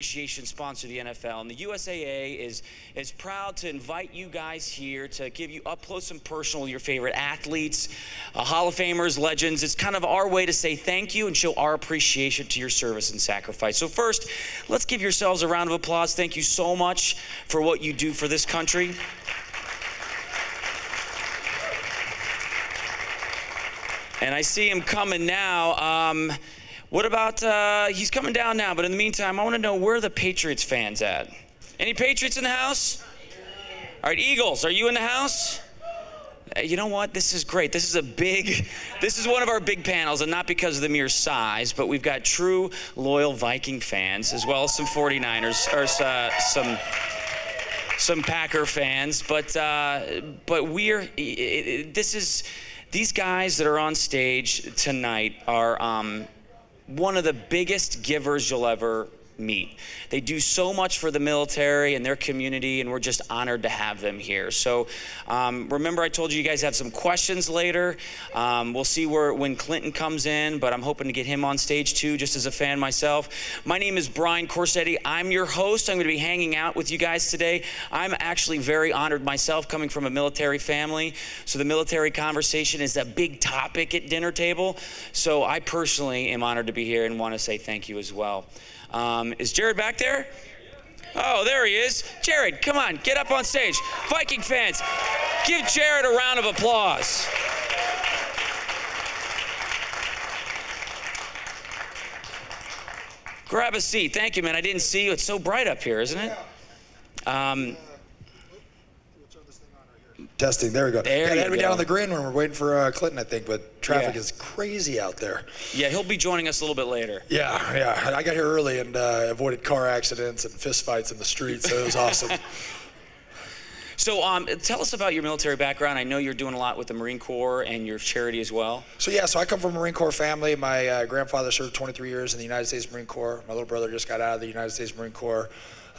Appreciation sponsor of the NFL, and the USAA is proud to invite you guys here to give you up close and personal your favorite athletes, Hall of Famers, legends. It's kind of our way to say thank you and show our appreciation to your service and sacrifice. So first, let's give yourselves a round of applause. Thank you so much for what you do for this country. And I see him coming now. What about, he's coming down now, but in the meantime, I want to know where are the Patriots fans at? Any Patriots in the house? All right, Eagles, are you in the house? You know what? This is great. This is one of our big panels, and not because of the mere size, but we've got true, loyal Viking fans, as well as some 49ers, or some Packer fans. But these guys that are on stage tonight are, one of the biggest givers you'll ever meet. They do so much for the military and their community, and we're just honored to have them here. So remember, I told you guys have some questions later. We'll see when Clinton comes in, but I'm hoping to get him on stage too, just as a fan myself. My name is Brian Corsetti. I'm your host. I'm going to be hanging out with you guys today. I'm actually very honored myself, coming from a military family. So the military conversation is a big topic at dinner table. So I personally am honored to be here and want to say thank you as well. Is Jared back there? Oh, there he is. Jared, come on, get up on stage. Viking fans, give Jared a round of applause. Grab a seat. Thank you, man. I didn't see you. It's so bright up here, isn't it? Testing, there we go. There they had me go. down on the green when we're waiting for Clinton, I think, but traffic is crazy out there. Yeah, he'll be joining us a little bit later. Yeah. I got here early and avoided car accidents and fist fights in the streets, so it was awesome. So tell us about your military background. I know you're doing a lot with the Marine Corps and your charity as well. So I come from a Marine Corps family. My grandfather served 23 years in the United States Marine Corps. My little brother just got out of the United States Marine Corps.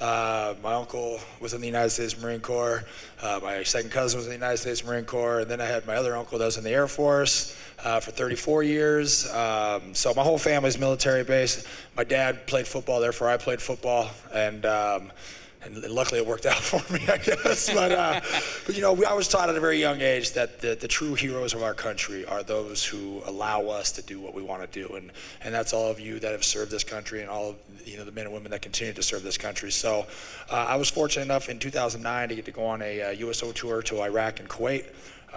My uncle was in the United States Marine Corps. My second cousin was in the United States Marine Corps. And then I had my other uncle that was in the Air Force for 34 years. So my whole family's military based. My dad played football, therefore I played football. And luckily it worked out for me, I guess. But you know, I was taught at a very young age that the true heroes of our country are those who allow us to do what we want to do. And that's all of you that have served this country and all of the men and women that continue to serve this country. So I was fortunate enough in 2009 to get to go on a USO tour to Iraq and Kuwait.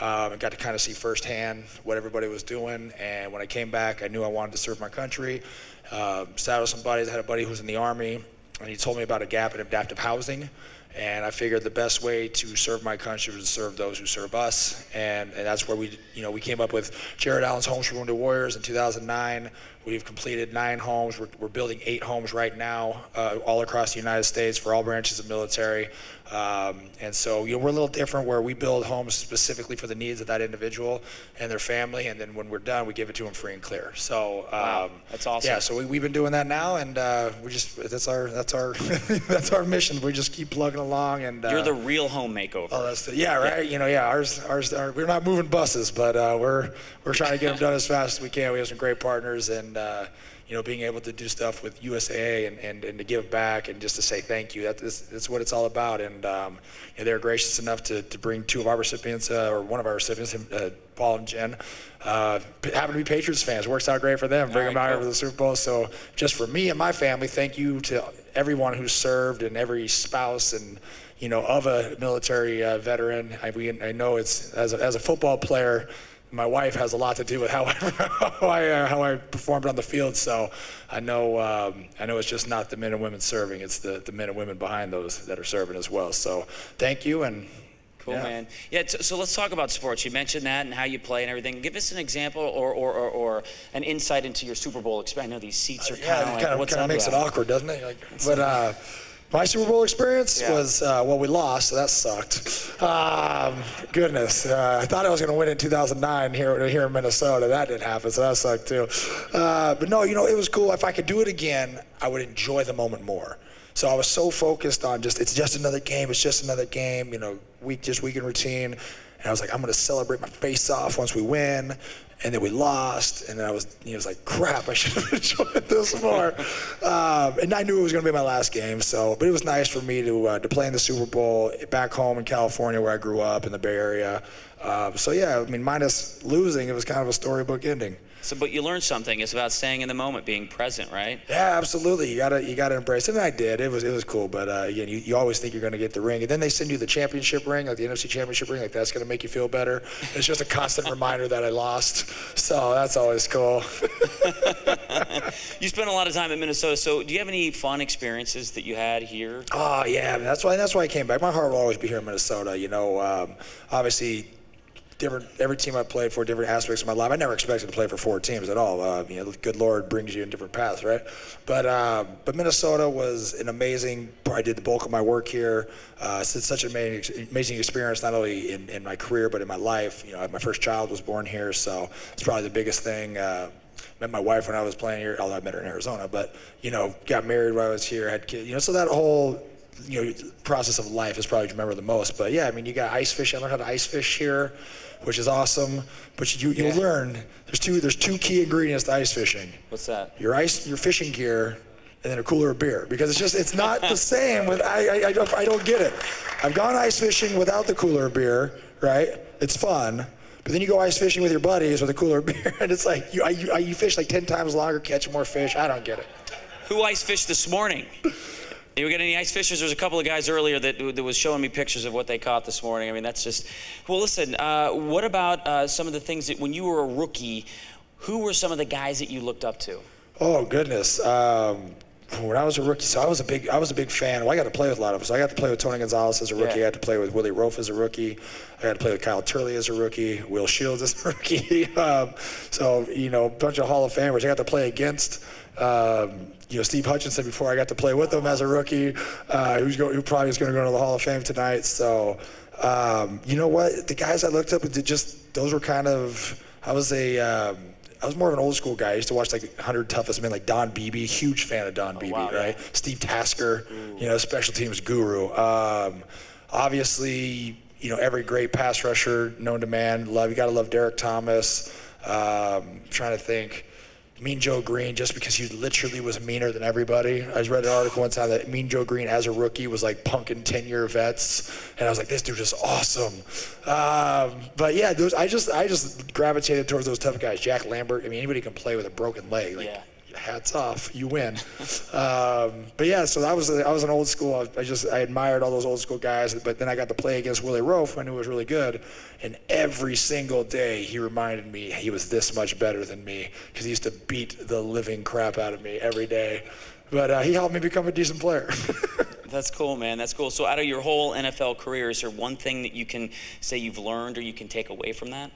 And got to kind of see firsthand what everybody was doing. And when I came back, I knew I wanted to serve my country. Sat with some buddies. I had a buddy who was in the Army, and he told me about a gap in adaptive housing. And I figured the best way to serve my country was to serve those who serve us. And that's where we came up with Jared Allen's Homes for Wounded Warriors in 2009. We've completed 9 homes. We're building 8 homes right now, all across the United States for all branches of military. And so we're a little different, where we build homes specifically for the needs of that individual and their family, and then when we're done, we give it to them free and clear. So wow, that's awesome. Yeah, so we've been doing that now, and that's our that's our mission. We just keep plugging along. And you're the real home makeover. Oh, right. Ours. We're not moving buses, but we're trying to get them done as fast as we can. We have some great partners, and being able to do stuff with USAA and to give back and just to say thank you. That's what it's all about. And they're gracious enough to bring 2 of our recipients, or one of our recipients, Paul and Jen, happen to be Patriots fans. Works out great for them. Bring them out here for the Super Bowl. So just for me and my family, thank you to everyone who's served and every spouse and of a military veteran. I know it's as a football player, my wife has a lot to do with how I performed on the field. So I know it's just not the men and women serving; it's the men and women behind those that are serving as well. So thank you. And cool, man. Yeah, so let's talk about sports. You mentioned that and how you play and everything. Give us an example or an insight into your Super Bowl experience. I know these seats are kind of makes it awkward, doesn't it? My Super Bowl experience was, we lost, so that sucked. Goodness, I thought I was going to win in 2009 here in Minnesota. That didn't happen, so that sucked too. But no, it was cool. If I could do it again, I would enjoy the moment more. So I was so focused on it's just another game, it's just another game, week in routine. And I was like, I'm gonna celebrate my face off once we win. And then we lost, and then I was like, crap, I should have enjoyed this more. And I knew it was gonna be my last game, but it was nice for me to play in the Super Bowl back home in California where I grew up in the Bay Area. So yeah, I mean, minus losing, it was kind of a storybook ending. So, but you learned something. It's about staying in the moment, being present, right? Yeah, absolutely. You gotta embrace it, and I did. It was cool. But again, you always think you're gonna get the ring, and then they send you the championship ring, like the NFC championship ring, like that's gonna make you feel better. It's just a constant reminder that I lost. So that's always cool. You spent a lot of time in Minnesota. So, do you have any fun experiences that you had here? Oh yeah, that's why I came back. My heart will always be here in Minnesota. You know, obviously. Every team I played for, different aspects of my life. I never expected to play for 4 teams at all. You know, the good Lord brings you in different paths, right? But Minnesota was an amazing. I did the bulk of my work here. It's such an amazing experience, not only in my career but in my life. You know, my first child was born here, so it's probably the biggest thing. Met my wife when I was playing here, although I met her in Arizona. But you know, got married when I was here, had kids. You know, so that whole process of life is probably what you remember the most. But yeah, I mean, you got ice fishing. I learned how to ice fish here, which is awesome. But you'll learn there's two key ingredients to ice fishing. What's that? Your fishing gear, and then a cooler of beer. Because it's not the same. I don't get it. I've gone ice fishing without the cooler of beer, right? It's fun. But then you go ice fishing with your buddies with a cooler of beer, and it's like you fish like 10 times longer, catch more fish. I don't get it. Who ice fished this morning? You get any ice fishers? There's a couple of guys earlier that was showing me pictures of what they caught this morning. I mean, that's just, well, listen, what about some of the things that when you were a rookie, who were some of the guys that you looked up to? Oh, goodness. When I was a rookie, so I was a big fan. Well, I got to play with a lot of them. So I got to play with Tony Gonzalez as a rookie. I got to play with Willie Rofe as a rookie. I got to play with Kyle Turley as a rookie. Will Shields as a rookie. So, you know, a bunch of Hall of Famers. I got to play against, you know, Steve Hutchinson before I got to play with him as a rookie, who probably is going to go to the Hall of Fame tonight. So, you know what? The guys I looked up, those were kind of, I was more of an old school guy. I used to watch like 100 Toughest Men, like Don Beebe, huge fan of Don Beebe, right? Yeah. Steve Tasker, you know, special teams guru. Obviously, you know, every great pass rusher known to man. You got to love Derek Thomas. Trying to think. Mean Joe Green, just because he literally was meaner than everybody. I just read an article one time that Mean Joe Green as a rookie was like punking 10-year vets, and I was like, this dude is awesome. But yeah, I just gravitated towards those tough guys. Jack Lambert, I mean, anybody can play with a broken leg. Like, yeah. Hats off, you win. But yeah, so I was an old school. I admired all those old school guys. But then I got to play against Willie Rofe, I knew he was really good. And every single day he reminded me he was this much better than me because he used to beat the living crap out of me every day. But he helped me become a decent player. That's cool, man. That's cool. So out of your whole NFL career, is there one thing that you can say you've learned or you can take away from that?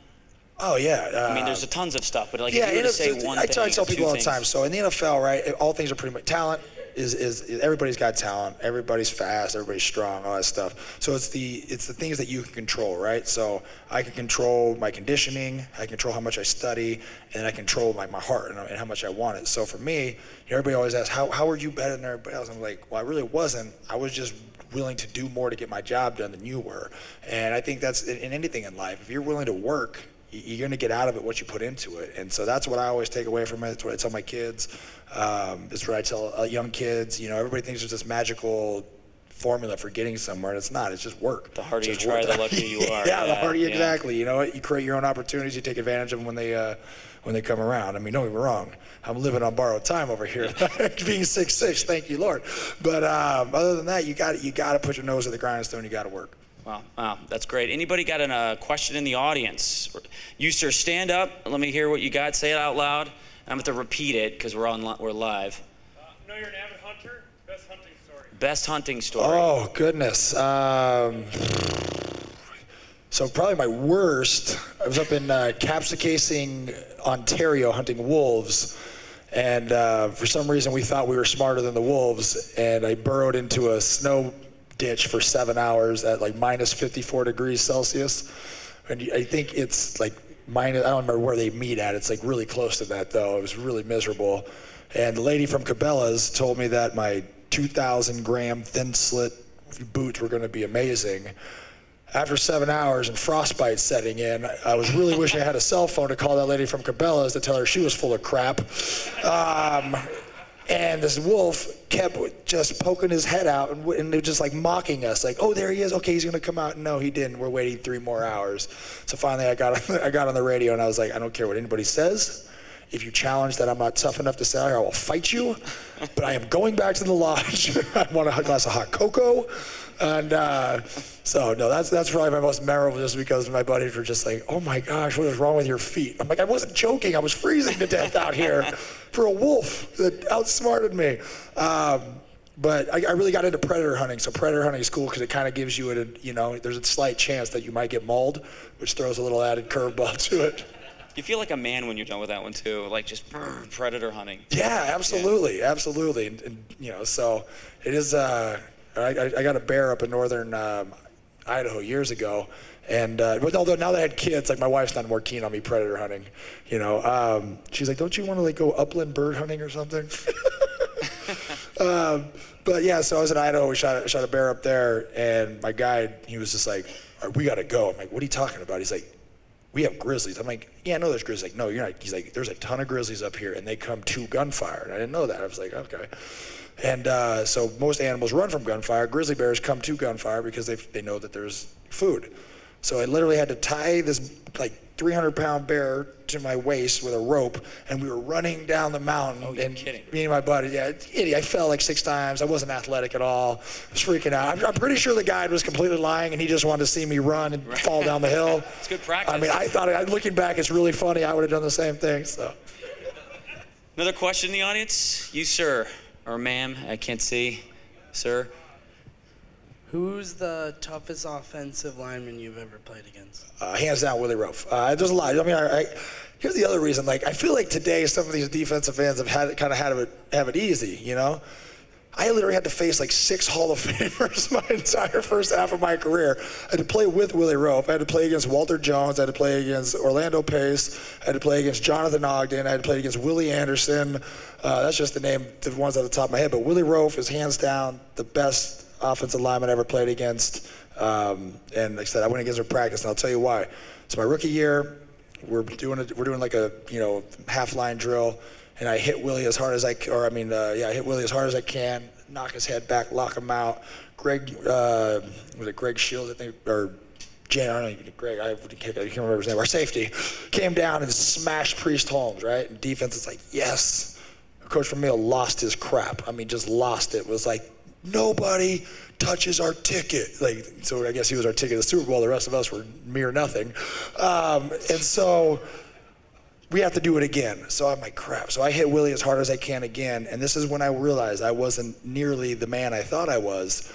Oh yeah. I mean, there's tons of stuff, but like yeah, if you were to say one thing, I tell people all the time. So in the NFL, right, all things are pretty much talent. Is everybody's got talent, everybody's fast, everybody's strong, all that stuff. So it's the things that you can control, right? So I can control my conditioning, I can control how much I study, and I control my heart and how much I want it. So for me, you know, everybody always asks, how are you better than everybody else? I'm like, well, I really wasn't. I was just willing to do more to get my job done than you were. And I think that's in anything in life. If you're willing to work, you're going to get out of it what you put into it. And so that's what I always take away from it. It's what I tell my kids. It's what I tell young kids. You know, everybody thinks there's this magical formula for getting somewhere, and it's not. It's just work. The harder you try, the luckier you are. Yeah, the harder exactly. You know, you create your own opportunities. You take advantage of them when they come around. I mean, don't get me wrong. I'm living on borrowed time over here, being 6'6". Thank you, Lord. But other than that, you got to put your nose to the grindstone. You got to work. Wow, that's great. Anybody got a question in the audience? You, sir, stand up. Let me hear what you got. Say it out loud. I'm going to repeat it because we're live. No, you're an avid hunter. Best hunting story. Best hunting story. Oh, goodness. So probably my worst, I was up in Capsicasing, Ontario, hunting wolves. And for some reason, we thought we were smarter than the wolves. And I burrowed into a snow ditch for 7 hours at like minus 54 degrees Celsius. And I think it's like minus, I don't remember where they meet at. It's like really close to that though. It was really miserable. And the lady from Cabela's told me that my 2,000 gram thin slit boots were going to be amazing. After 7 hours and frostbite setting in, I was really wishing I had a cell phone to call that lady from Cabela's to tell her she was full of crap. And this wolf kept just poking his head out and just like mocking us, like, oh, there he is. Okay, he's gonna come out. No, he didn't. We're waiting 3 more hours. So finally, I got on the radio and I was like, I don't care what anybody says. If you challenge that I'm not tough enough to stay out here, I will fight you. But I am going back to the lodge. I want a glass of hot cocoa. And so no, that's probably my most memorable, just because my buddies were just like, oh my gosh, what is wrong with your feet? I'm like, I wasn't joking. I was freezing to death out here for a wolf that outsmarted me. But I really got into predator hunting. So predator hunting is cool because it kind of gives you there's a slight chance that you might get mauled, which throws a little added curveball to it. You feel like a man when you're done with that one too, like just predator hunting. Yeah, absolutely, absolutely. And so it is. I got a bear up in northern Idaho years ago, and although now that I had kids, like my wife's not more keen on me predator hunting. She's like, don't you want to like go upland bird hunting or something? But yeah, so I was in Idaho. We shot a bear up there, and my guide, he was just like, all right, we gotta go. I'm like, what are you talking about? He's like, we have grizzlies. I'm like, yeah, I know there's grizzlies. Like, no, you're not. He's like, there's a ton of grizzlies up here, and they come to gunfire. And I didn't know that. I was like, okay. And so most animals run from gunfire. Grizzly bears come to gunfire because they know that there's food. So I literally had to tie this like 300-pound bear to my waist with a rope, and we were running down the mountain. Oh, you're kidding. Me and my buddy, yeah, idiot. I fell like 6 times. I wasn't athletic at all. I was freaking out. I'm pretty sure the guide was completely lying, and he just wanted to see me run and fall down the hill. It's good practice. I mean, I thought, looking back, it's really funny. I would have done the same thing. So. Another question in the audience? You, sir, or ma'am, I can't see, sir. Who's the toughest offensive lineman you've ever played against? Hands down, Willie Roaf. There's a lot. I mean, here's the other reason. Like, I feel like today some of these defensive ends have have it easy. I literally had to face like 6 Hall of Famers my entire first half of my career. I had to play with Willie Roaf. I had to play against Walter Jones. I had to play against Orlando Pace. I had to play against Jonathan Ogden. I had to play against Willie Anderson. That's just the ones at the top of my head. But Willie Roaf is hands down the best offensive lineman I ever played against. And like I said, I went against her practice, and I'll tell you why. So my rookie year, we're doing like a half line drill, and I hit Willie as hard as I hit Willie as hard as I can, knock his head back, lock him out. Greg Shields, I think, or Jan, I don't know, Greg, I can't remember his name. Our safety came down and smashed Priest Holmes, right? And defense is like, yes. Coach Vermeil lost his crap. I mean, just lost it. It was like, nobody touches our ticket. So I guess he was our ticket to the Super Bowl. The rest of us were mere nothing. And so we have to do it again. So I'm like, crap. So I hit Willie as hard as I can again. And this is when I realized I wasn't nearly the man I thought I was.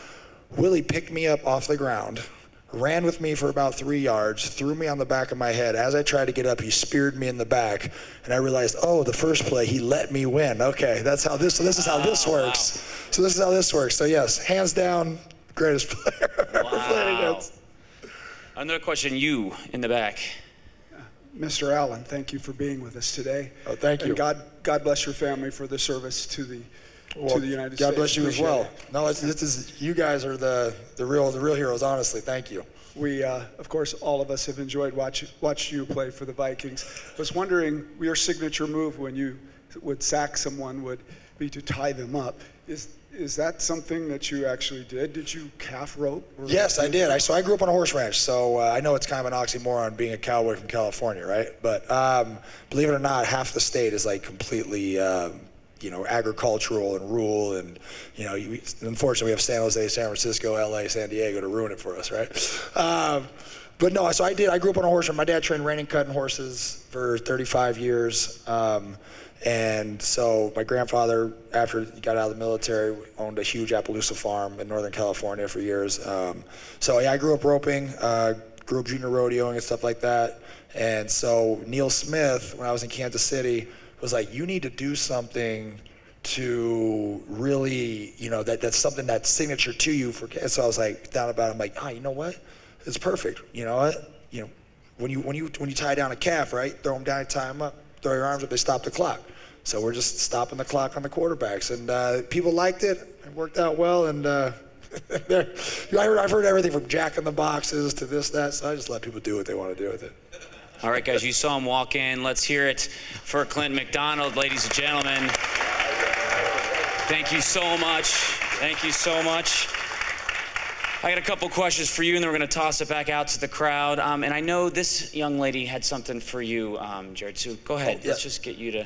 Willie picked me up off the ground, ran with me for about 3 yards, threw me on the back of my head. As I tried to get up, he speared me in the back. And I realized, oh, the first play, he let me win. Okay, this is how this works. Wow. So this is how this works. So yes, hands down, greatest player I've ever played against. Another question, you in the back. Mr. Allen, thank you for being with us today. Oh, thank you. And God bless your family for the service to the United States. God bless you as well. No, you guys are the real heroes. Honestly, thank you. We, of course, all of us have enjoyed watch you play for the Vikings. I was wondering, your signature move when you would sack someone would be to tie them up. Is that something that you actually did? Did you calf rope? Yes, I did. So I grew up on a horse ranch, so I know it's kind of an oxymoron being a cowboy from California, right? But believe it or not, half the state is like completely, agricultural and rural, and unfortunately we have San Jose, San Francisco, LA, San Diego to ruin it for us, right? But no, so I did. I grew up on a horse ranch. My dad trained reining, cutting horses for 35 years. And so my grandfather, after he got out of the military, owned a huge Appaloosa farm in Northern California for years. So yeah, I grew up roping, grew up junior rodeoing and stuff like that. And so Neil Smith, when I was in Kansas City, was like, you need to do something to really, that's something that's signature to you. And so I was like, down about it. I'm like, you know what? It's perfect. You know what? When you tie down a calf, right? Throw them down, tie them up, throw your arms up, they stop the clock. So we're just stopping the clock on the quarterbacks, and people liked it. It worked out well, and I've heard everything from Jack in the Boxes to this, that, so I just let people do what they want to do with it. All right, guys, you saw him walk in. Let's hear it for Clint McDonald, ladies and gentlemen. Thank you so much. Thank you so much. I got a couple questions for you, and then we're going to toss it back out to the crowd. And I know this young lady had something for you, Jared, so go ahead. Oh, yeah. Let's just get you to...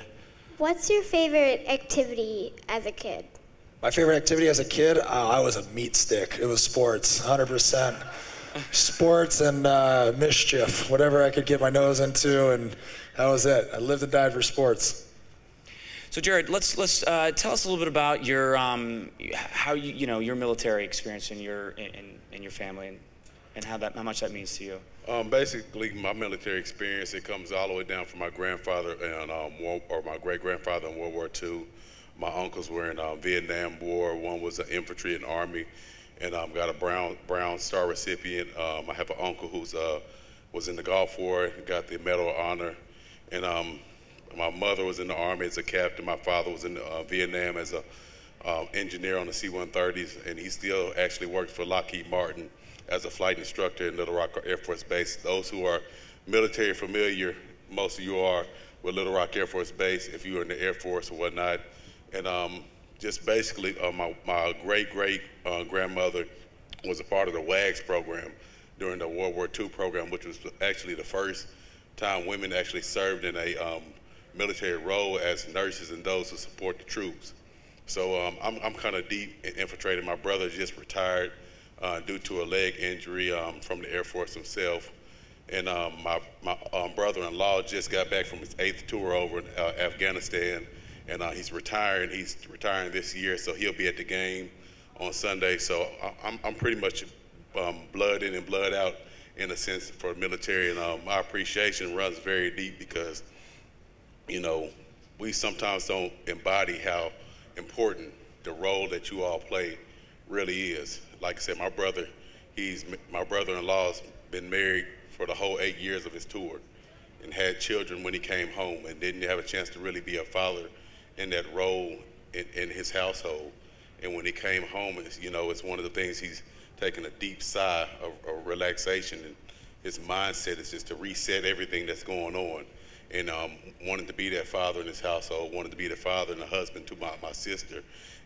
What's your favorite activity as a kid? My favorite activity as a kid, I was a meat stick. It was sports, 100%. Sports and mischief, whatever I could get my nose into, and that was it. I lived and died for sports. So Jared, let's tell us a little bit about your how your military experience in your family and how much that means to you. Basically, my military experience, it comes all the way down from my grandfather and my great-grandfather in World War II. My uncles were in Vietnam War. One was an infantry and army, and got a Brown Star recipient. I have an uncle who's was in the Gulf War, got the Medal of Honor, and my mother was in the Army as a captain. My father was in Vietnam as a engineer on the C-130s, and he still actually works for Lockheed Martin as a flight instructor in Little Rock Air Force Base. Those who are military familiar, most of you are, with Little Rock Air Force Base, if you were in the Air Force or whatnot. And just basically, my great-great-grandmother was a part of the WAGS program during the World War II program, which was actually the first time women actually served in a military role as nurses and those who support the troops. So I'm kind of deep infiltrated. My brother just retired due to a leg injury from the Air Force himself. And my brother-in-law just got back from his 8th tour over in Afghanistan, and he's retiring. He's retiring this year, so he'll be at the game on Sunday. So I'm pretty much blood in and blood out in a sense for the military, and my appreciation runs very deep because, you know, we sometimes don't embody how important the role that you all play really is. Like I said, my brother-in-law's been married for the whole 8 years of his tour and had children when he came home and didn't have a chance to really be a father in that role in his household. And when he came home, it's one of the things he's taken a deep sigh of relaxation, and his mindset is just to reset everything that's going on. And wanted to be that father in his household, wanted to be the father and the husband to my sister.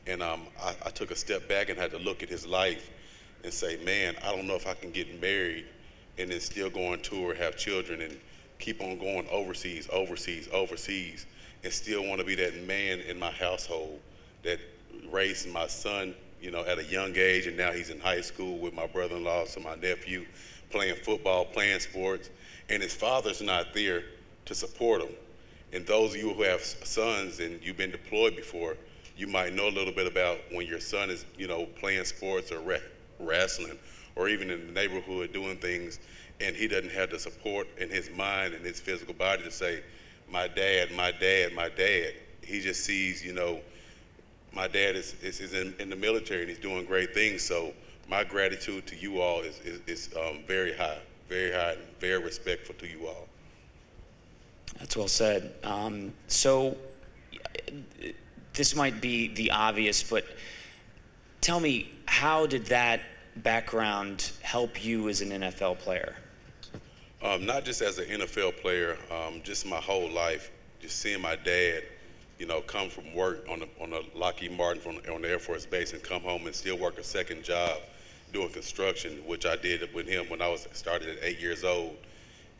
And I took a step back and had to look at his life and say, man, I don't know if I can get married and then still go on tour, have children, and keep on going overseas, and still want to be that man in my household that raised my son, at a young age, and now he's in high school with my brother-in-law, so my nephew, playing football, playing sports, and his father's not there to support him. And those of you who have sons and you've been deployed before, you might know a little bit about when your son is, playing sports or wrestling or even in the neighborhood doing things, and he doesn't have the support in his mind and his physical body to say, my dad, my dad, my dad. He just sees, my dad is in the military and he's doing great things. So my gratitude to you all is very high, and very respectful to you all. That's well said. So this might be the obvious, but tell me, how did that background help you as an NFL player? Not just as an NFL player, just my whole life, just seeing my dad, come from work on the Lockheed Martin on the Air Force Base and come home and still work a second job doing construction, which I did with him when I started at 8 years old.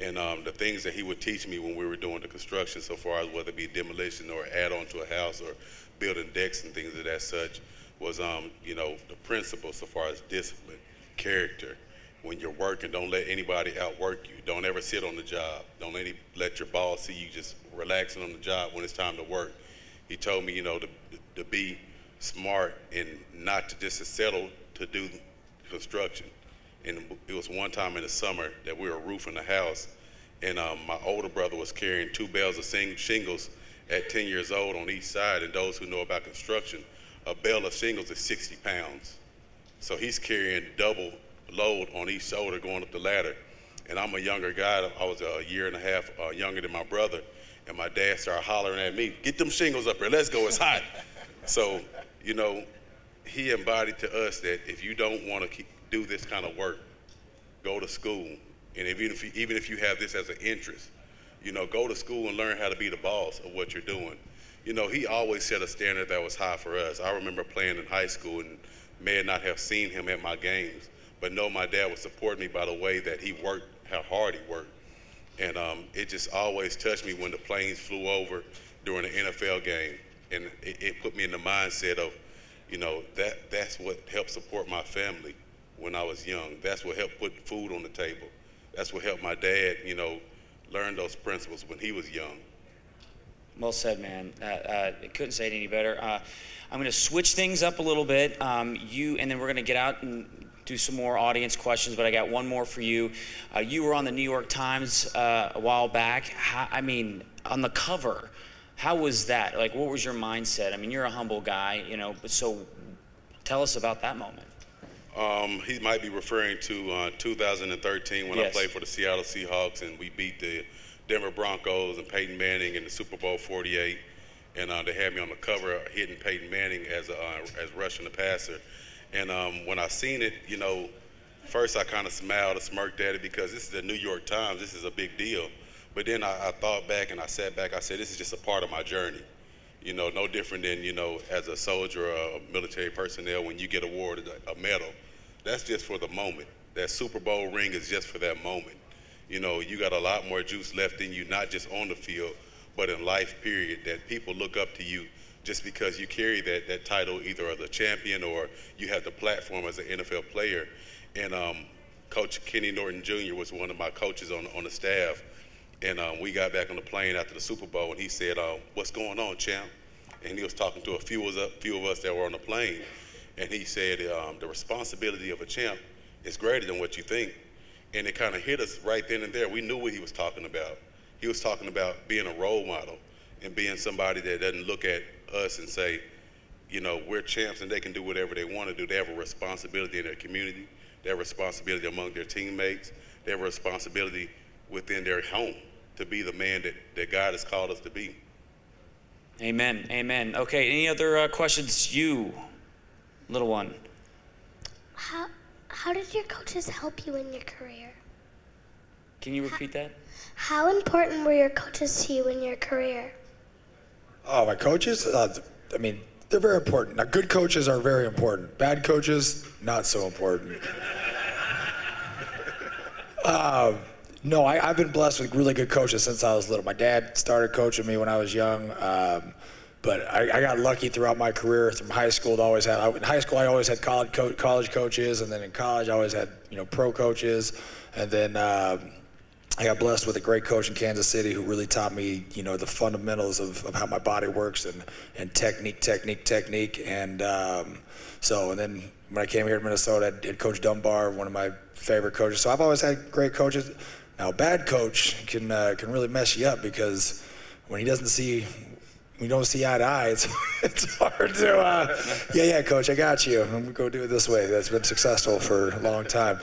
And the things that he would teach me when we were doing the construction, so far as whether it be demolition or add on to a house or building decks and things of that such, was the principles so far as discipline, character. When you're working, don't let anybody outwork you. Don't ever sit on the job. Don't let your boss see you just relaxing on the job when it's time to work. He told me, to be smart and not to just settle to do construction. And it was one time in the summer that we were roofing the house, and my older brother was carrying 2 bales of shingles at 10 years old on each side. And those who know about construction, a bale of shingles is 60 pounds. So he's carrying double load on each shoulder going up the ladder. And I'm a younger guy. I was a year and a half younger than my brother. And my dad started hollering at me, get them shingles up here, let's go, it's hot. So, he embodied to us that if you don't want to do this kind of work, go to school. And even if you have this as an interest, you know, go to school and learn how to be the boss of what you're doing. You know, he always set a standard that was high for us. I remember playing in high school and may not have seen him at my games, but know my dad would support me by the way that he worked, how hard he worked. And it just always touched me when the planes flew over during an NFL game. And it put me in the mindset of, you know, that's what helped support my family when I was young. That's what helped put food on the table. That's what helped my dad, you know, learn those principles when he was young. Well said, man. Couldn't say it any better. I'm going to switch things up a little bit. And then we're going to get out and do some more audience questions, but I got one more for you. You were on the New York Times a while back. I mean, on the cover, how was that? Like, what was your mindset? I mean, you're a humble guy, you know, but so tell us about that moment. He might be referring to 2013 when Yes. I played for the Seattle Seahawks and we beat the Denver Broncos and Peyton Manning in the Super Bowl 48. And they had me on the cover hitting Peyton Manning as rushing the passer. And when I seen it, you know, first I kind of smiled and smirked at it because this is the New York Times. This is a big deal. But then I thought back and I sat back. I said, this is just a part of my journey. You know, no different than, you know, as a soldier or a military personnel, when you get awarded a medal, that's just for the moment. That Super Bowl ring is just for that moment. You know, you got a lot more juice left in you, not just on the field, but in life, period, that people look up to you just because you carry that title either as a champion or you have the platform as an NFL player. And Coach Kenny Norton Jr. was one of my coaches on the staff. And we got back on the plane after the Super Bowl, and he said, what's going on, champ? And he was talking to a few of us that were on the plane. And he said, the responsibility of a champ is greater than what you think. And it kind of hit us right then and there. We knew what he was talking about. He was talking about being a role model and being somebody that doesn't look at us and say, you know, we're champs and they can do whatever they want to do. They have a responsibility in their community. They have a responsibility among their teammates. They have a responsibility within their home to be the man that God has called us to be. Amen, amen. Okay, any other questions? You, little one. How did your coaches help you in your career? Can you repeat that? How important were your coaches to you in your career? Oh, my coaches? I mean, they're very important. Now, good coaches are very important. Bad coaches, not so important. No, I've been blessed with really good coaches since I was little. My dad started coaching me when I was young, but I got lucky throughout my career. From high school, in high school I always had college coaches, and then in college I always had, you know, pro coaches, and then I got blessed with a great coach in Kansas City who really taught me, you know, the fundamentals of how my body works and technique, and and then when I came here to Minnesota, I had Coach Dunbar, one of my favorite coaches. So I've always had great coaches. Now, a bad coach can really mess you up because when you don't see eye to eye, it's hard to, yeah, coach, I got you. I'm gonna go do it this way. That's been successful for a long time.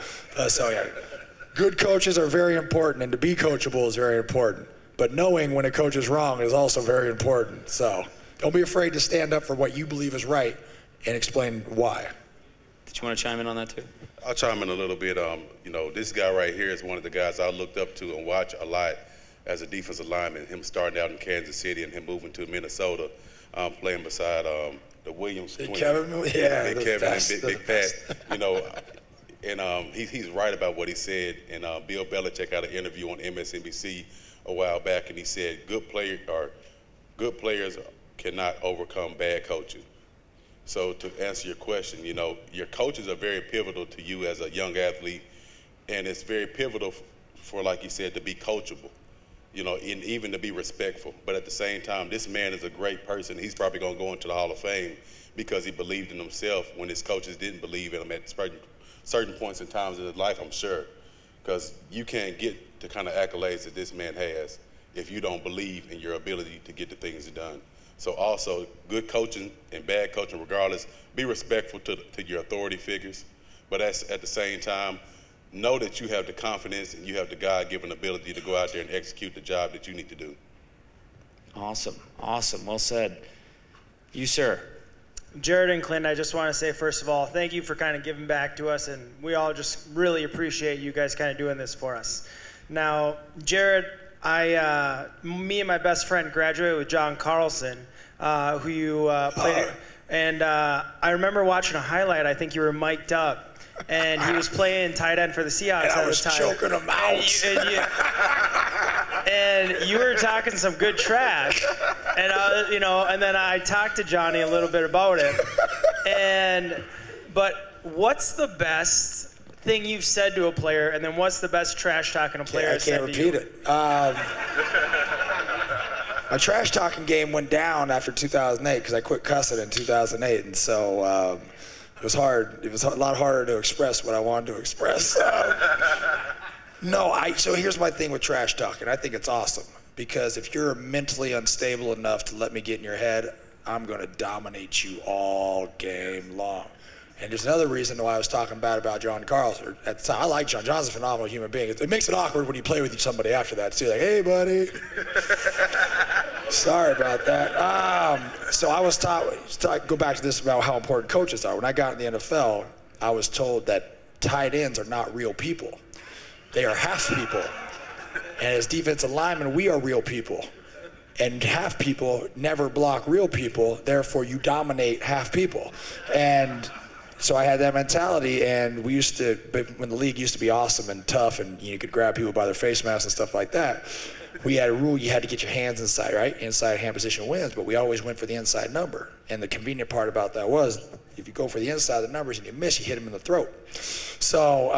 Good coaches are very important, and to be coachable is very important. But knowing when a coach is wrong is also very important. So don't be afraid to stand up for what you believe is right and explain why. Did you want to chime in on that too? I'll chime in a little bit. You know, this guy right here is one of the guys I looked up to and watched a lot as a defensive lineman. Him starting out in Kansas City and him moving to Minnesota, playing beside the Williams twins. Kevin, yeah, Big Kevin and Big Pat. You know, and he's right about what he said. And Bill Belichick had an interview on MSNBC a while back, and he said good players cannot overcome bad coaching. So to answer your question, you know, your coaches are very pivotal to you as a young athlete, and it's very pivotal for, like you said, to be coachable, you know, and even to be respectful. But at the same time, this man is a great person. He's probably going to go into the Hall of Fame because he believed in himself when his coaches didn't believe in him at certain points in times in his life, I'm sure, because you can't get the kind of accolades that this man has if you don't believe in your ability to get the things done. So also, good coaching and bad coaching, regardless, be respectful to your authority figures, but at the same time, know that you have the confidence and you have the God-given ability to go out there and execute the job that you need to do. Awesome, awesome, well said. You, sir. Jared and Clint, I just want to say, first of all, thank you for kind of giving back to us, and we all just really appreciate you guys kind of doing this for us. Now, Jared, me and my best friend graduated with John Carlson, who you played, and I remember watching a highlight. I think you were mic'd up, and he was playing tight end for the Seahawks And I at was the time. choking him out. And you were talking some good trash, and and then I talked to Johnny a little bit about it. But what's the best thing you've said to a player, and then what's the best trash talking a player has said to you? I can't repeat it. My trash talking game went down after 2008 because I quit cussing in 2008, and so it was hard. It was a lot harder to express what I wanted to express. So here's my thing with trash talking. I think it's awesome because if you're mentally unstable enough to let me get in your head, I'm going to dominate you all game long. And there's another reason why I was talking bad about John Carlson. At the time, I like John. John's a phenomenal human being. It makes it awkward when you play with somebody after that too. Like, hey, buddy. Sorry about that. So I was taught, go back to this about how important coaches are. When I got in the NFL, I was told that tight ends are not real people. They are half people. And as defensive linemen, we are real people. And half people never block real people, therefore you dominate half people. And so I had that mentality, and we used to, when the league used to be awesome and tough, and you could grab people by their face masks and stuff like that, we had a rule, you had to get your hands inside, right? Inside hand position wins, but we always went for the inside number. And the convenient part about that was, if you go for the inside of the numbers and you miss, you hit them in the throat. So,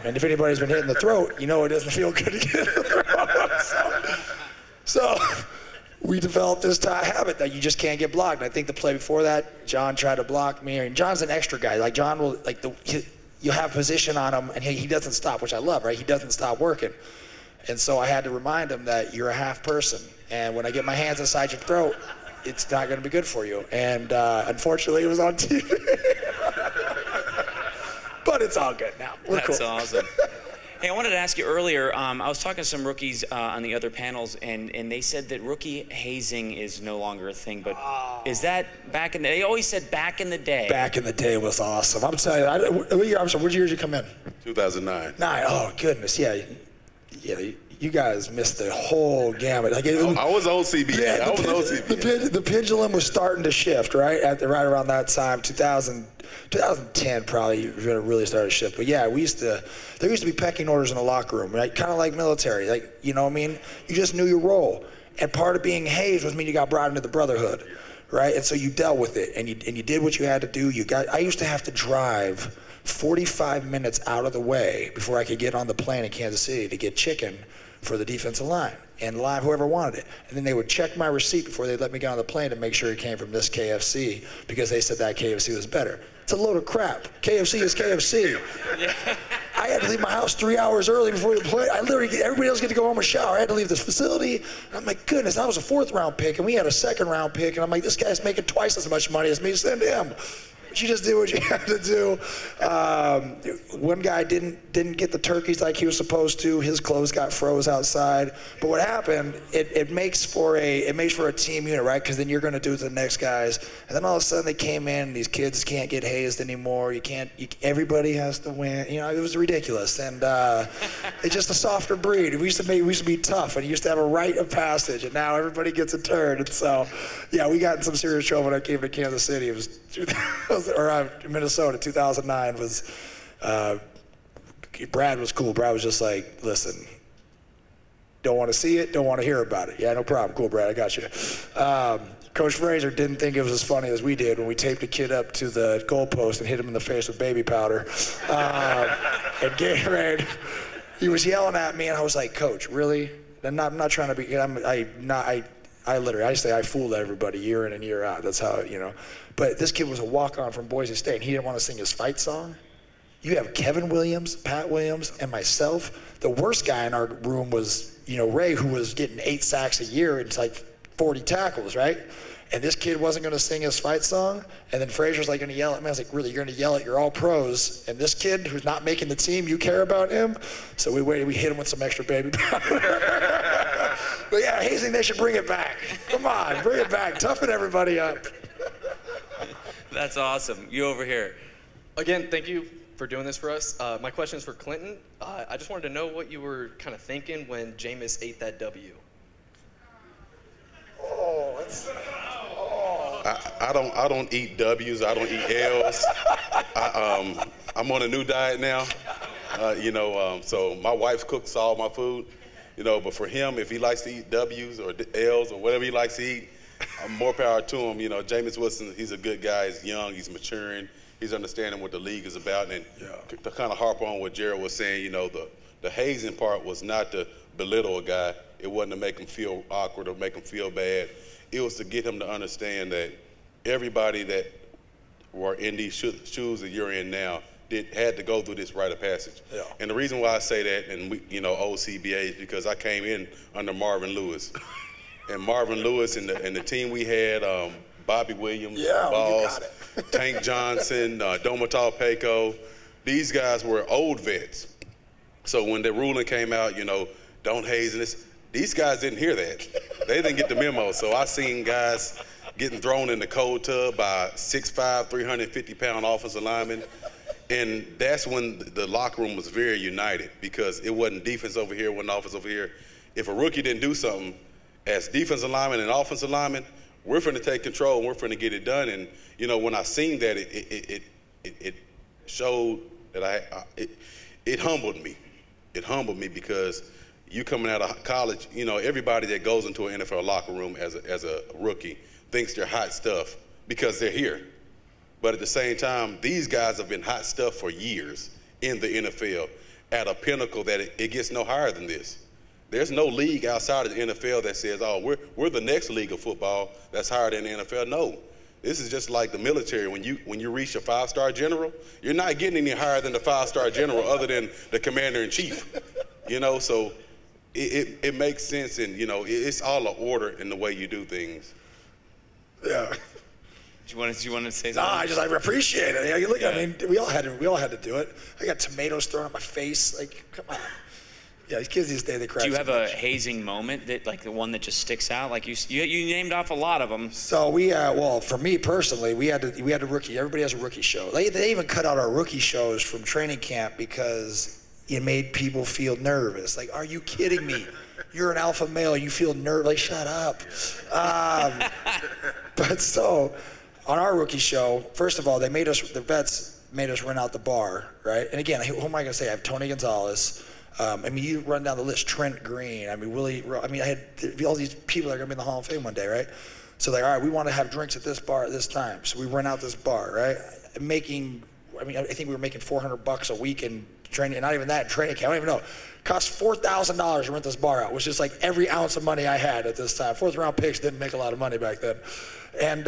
and if anybody's been hit in the throat, you know it doesn't feel good to get in the throat. So we developed this habit that you just can't get blocked. And I think the play before that, John tried to block me. And John's an extra guy. Like John will, you have position on him, and he doesn't stop, which I love, right? He doesn't stop working. And so I had to remind him that you're a half person. And when I get my hands inside your throat, it's not going to be good for you. And unfortunately, it was on TV. But it's all good now. We're That's cool. awesome. Hey, I wanted to ask you earlier, I was talking to some rookies on the other panels, and they said that rookie hazing is no longer a thing, but is that back in the day? They always said back in the day. Back in the day was awesome. I'm telling you, I'm sorry, what year did you come in? 2009. 9, oh goodness, yeah. You guys missed the whole gamut. Like I was OCB. Yeah, the pendulum was starting to shift, right? Right around that time, 2010 probably really started to shift. But yeah, there used to be pecking orders in the locker room, right? Kind of like military, like, you know what I mean? You just knew your role. And part of being hazed was mean you got brought into the brotherhood, right? And so you dealt with it, and you did what you had to do. I used to have to drive 45 minutes out of the way before I could get on the plane in Kansas City to get chicken for the defensive line and whoever wanted it. And then they would check my receipt before they let me get on the plane to make sure it came from this KFC because they said that KFC was better. It's a load of crap. KFC is KFC. Yeah. I had to leave my house 3 hours early before the play. Everybody else get to go home and shower. I had to leave this facility. And I'm like, goodness, I was a 4th round pick and we had a 2nd round pick. And I'm like, this guy's making twice as much money as me. Send him. You just did what you had to do. One guy didn't get the turkeys like he was supposed to. His clothes got froze outside. But what happened? It makes for a team unit, right? Because then you're going to do it to the next guys. And then all of a sudden they came in. These kids can't get hazed anymore. Everybody has to win. You know, it was ridiculous. And it's just a softer breed. We used to be tough, and you used to have a rite of passage. And now everybody gets a turn. And so, yeah, we got in some serious trouble when I came to Kansas City. It was 2000. Or Minnesota, 2009 was, Brad was cool. Brad was just like, listen, don't want to see it, don't want to hear about it. Yeah, no problem. Cool, Brad, I got you. Coach Frazier didn't think it was as funny as we did when we taped a kid up to the goalpost and hit him in the face with baby powder. And Gatorade, he was yelling at me, and I was like, Coach, really? I'm not trying to be, I say I fooled everybody year in and year out. That's how, you know. But this kid was a walk-on from Boise State, and he didn't want to sing his fight song. You have Kevin Williams, Pat Williams, and myself. The worst guy in our room was, Ray, who was getting 8 sacks a year and like 40 tackles, right? And this kid wasn't going to sing his fight song. And then Frazier's like going to yell at me. I was like, really, you're going to yell at your all pros? And this kid who's not making the team, you care about him? So we hit him with some extra baby powder. But yeah, hazing, they should bring it back. Come on, bring it back. Toughen everybody up. That's awesome. You over here. Again, thank you for doing this for us. My question is for Clinton. I just wanted to know what you were kind of thinking when Jameis ate that W. I don't eat W's. I don't eat L's. I'm on a new diet now. So my wife cooks all my food. But for him, if he likes to eat W's or L's or whatever he likes to eat, more power to him. Jameis Winston, he's a good guy. He's young. He's maturing. He's understanding what the league is about. And to kind of harp on what Jared was saying, the hazing part was not to belittle a guy. It wasn't to make him feel awkward or make him feel bad. It was to get him to understand that everybody that were in these shoes that you're in now had to go through this rite of passage. Yeah. And the reason why I say that, and old CBA, is because I came in under Marvin Lewis. And Marvin Lewis and the team we had, Bobby Williams, Balls, Tank Johnson, Domatal Peko, these guys were old vets. So when the ruling came out, don't haze in this, these guys didn't hear that. They didn't get the memo. So I seen guys getting thrown in the cold tub by 6'5", 350-pound offensive linemen. And that's when the locker room was very united, because it wasn't defense over here, wasn't offense over here. If a rookie didn't do something, as defensive lineman and offensive lineman, we're finna take control and we're finna get it done. And when I seen that, it showed that it humbled me. It humbled me because you coming out of college, everybody that goes into an NFL locker room as a rookie thinks they're hot stuff because they're here. But at the same time, these guys have been hot stuff for years in the NFL at a pinnacle that it gets no higher than this. There's no league outside of the NFL that says, oh, we're the next league of football that's higher than the NFL. No. This is just like the military. When you reach a 5-star general, you're not getting any higher than the 5-star general other than the commander-in-chief. So it makes sense, and it's all an order in the way you do things. Yeah. Do you want to say something? No, I appreciate it. You look, I mean, we all had to do it. I got tomatoes thrown on my face. Like, come on. Yeah, these kids these days, they crack. Do you have a hazing moment that, like, the one that just sticks out? Like you named off a lot of them. So well, for me personally, we had a rookie. Everybody has a rookie show. They even cut out our rookie shows from training camp because it made people feel nervous. Like, are you kidding me? You're an alpha male. You feel nervous. Like, shut up. But so, on our rookie show, first of all, the vets made us run out the bar, right? And again, who am I going to say? I have Tony Gonzalez. You run down the list, Trent Green, Willie, I had all these people that are going to be in the Hall of Fame one day, right? So all right, we want to have drinks at this bar at this time. So we run out this bar, right? I think we were making $400 a week in training, and not even that in training camp, I don't even know. Cost $4,000 to rent this bar out, which is like every ounce of money I had at this time. 4th round picks didn't make a lot of money back then. And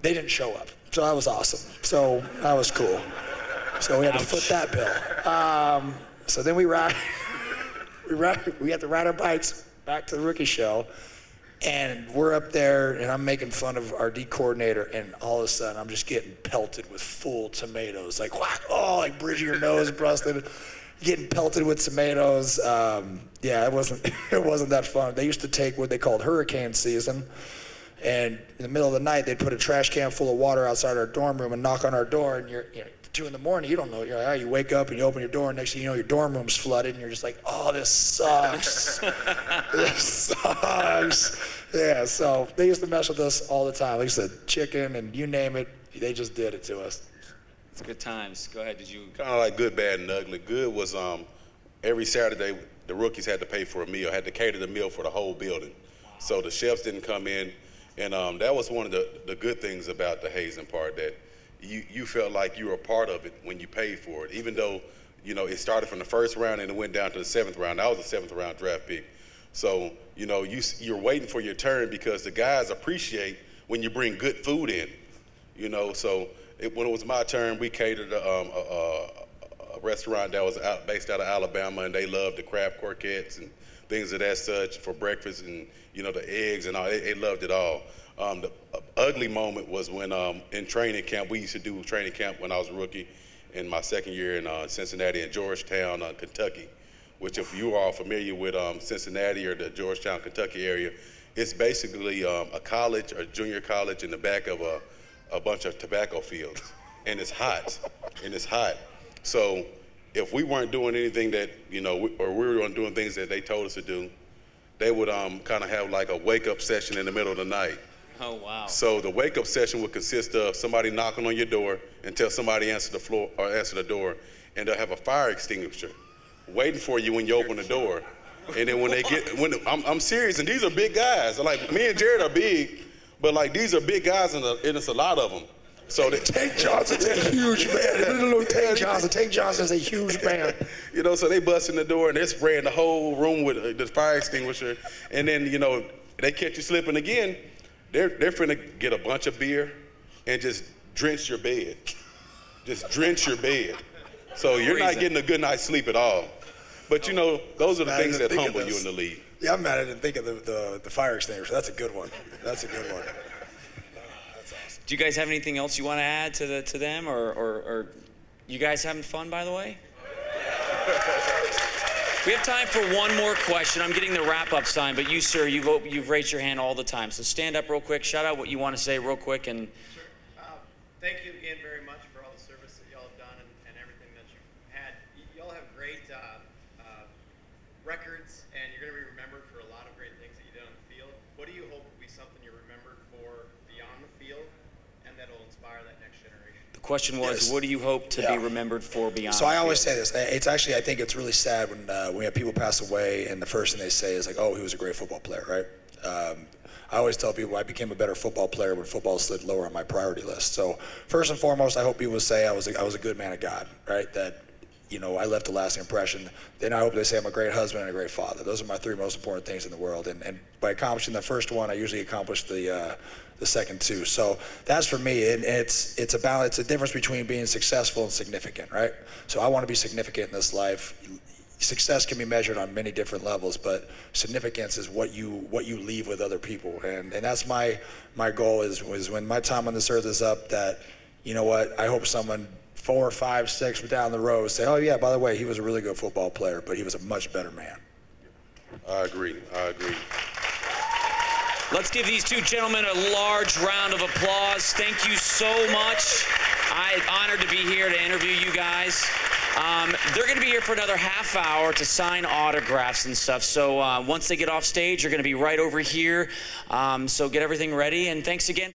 they didn't show up. So that was awesome. So that was cool. So we had to foot that bill. So then we had to ride our bikes back to the rookie show, and we're up there, and I'm making fun of our D coordinator, and all of a sudden I'm just getting pelted with full tomatoes. Like, what? Oh, like bridge of your nose busted, getting pelted with tomatoes. It wasn't that fun. They used to take what they called hurricane season, and in the middle of the night they'd put a trash can full of water outside our dorm room and knock on our door, and you're 2 in the morning, you don't know. You wake up and you open your door, and next thing you know, your dorm room's flooded, and you're just like, oh, this sucks. This sucks. Yeah, so they used to mess with us all the time. Like I said, chicken and you name it, they just did it to us. It's good times. Go ahead. Did you? Kind of like good, bad, and ugly. Good was every Saturday, the rookies had to pay for a meal, had to cater the meal for the whole building. So the chefs didn't come in, and that was one of the good things about the hazing part, that you felt like you were a part of it when you paid for it, even though, it started from the 1st round and it went down to the 7th round. I was a 7th round draft pick. So, you're waiting for your turn because the guys appreciate when you bring good food in, So when it was my turn, we catered a restaurant that was based out of Alabama, and they loved the crab croquettes and things of that such for breakfast, and, the eggs and all. They loved it all. The ugly moment was when in training camp, we used to do training camp when I was a rookie in my 2nd year in Cincinnati and Georgetown, Kentucky, which if you are familiar with Cincinnati or the Georgetown, Kentucky area, it's basically a college or junior college in the back of a bunch of tobacco fields, and it's hot, So if we weren't doing anything that, or we weren't doing things that they told us to do, they would kind of have like a wake-up session in the middle of the night. Oh, wow. So the wake-up session would consist of somebody knocking on your door until somebody answer the door, and they'll have a fire extinguisher waiting for you when you open the door. And then I'm serious, and these are big guys. Like, me and Jared are big, but like these are big guys, and it's a lot of them. So Tank Johnson's a huge man. Little Tank Johnson. Tank Johnson's a huge man. So they bust in the door and they're spraying the whole room with the fire extinguisher, and then they catch you slipping again. They're finna get a bunch of beer and just drench your bed. Just drench your bed. So you're not getting a good night's sleep at all. But those are the things that humble you in the league. Yeah, I'm mad I didn't think of the fire extinguisher. That's a good one. That's a good one. That's awesome. Do you guys have anything else you want to add to them, or you guys having fun, by the way? We have time for one more question. I'm getting the wrap-up sign, but you, sir, you've raised your hand all the time. So stand up real quick, shout out what you want to say real quick, and. Sure. Thank you again very much for all the service that y'all have done and everything that you've had. Y'all have great records, and you're going to be remembered for a lot of great things that you did on the field. What do you hope will be something you're remembered for beyond the field, and that'll inspire that next generation? The question was, what do you hope to be remembered for beyond? So I always say this. It's actually, I think it's really sad when we have people pass away and the first thing they say is like, oh, he was a great football player, right? I always tell people I became a better football player when football slid lower on my priority list. So first and foremost, I hope people say I was a good man of God, right? That I left a lasting impression. Then I hope they say I'm a great husband and a great father. Those are my three most important things in the world. And by accomplishing the first one, I usually accomplish the second two. So that's for me. And it's a difference between being successful and significant, right? So I want to be significant in this life. Success can be measured on many different levels, but significance is what you leave with other people. And that's my goal is when my time on this earth is up, that, I hope someone 4, 5, 6 down the road say, oh yeah, by the way, he was a really good football player, but he was a much better man. I agree. Let's give these two gentlemen a large round of applause. Thank you so much. I'm honored to be here to interview you guys. They're going to be here for another half hour to sign autographs and stuff. So once they get off stage, you're going to be right over here. So get everything ready, and thanks again.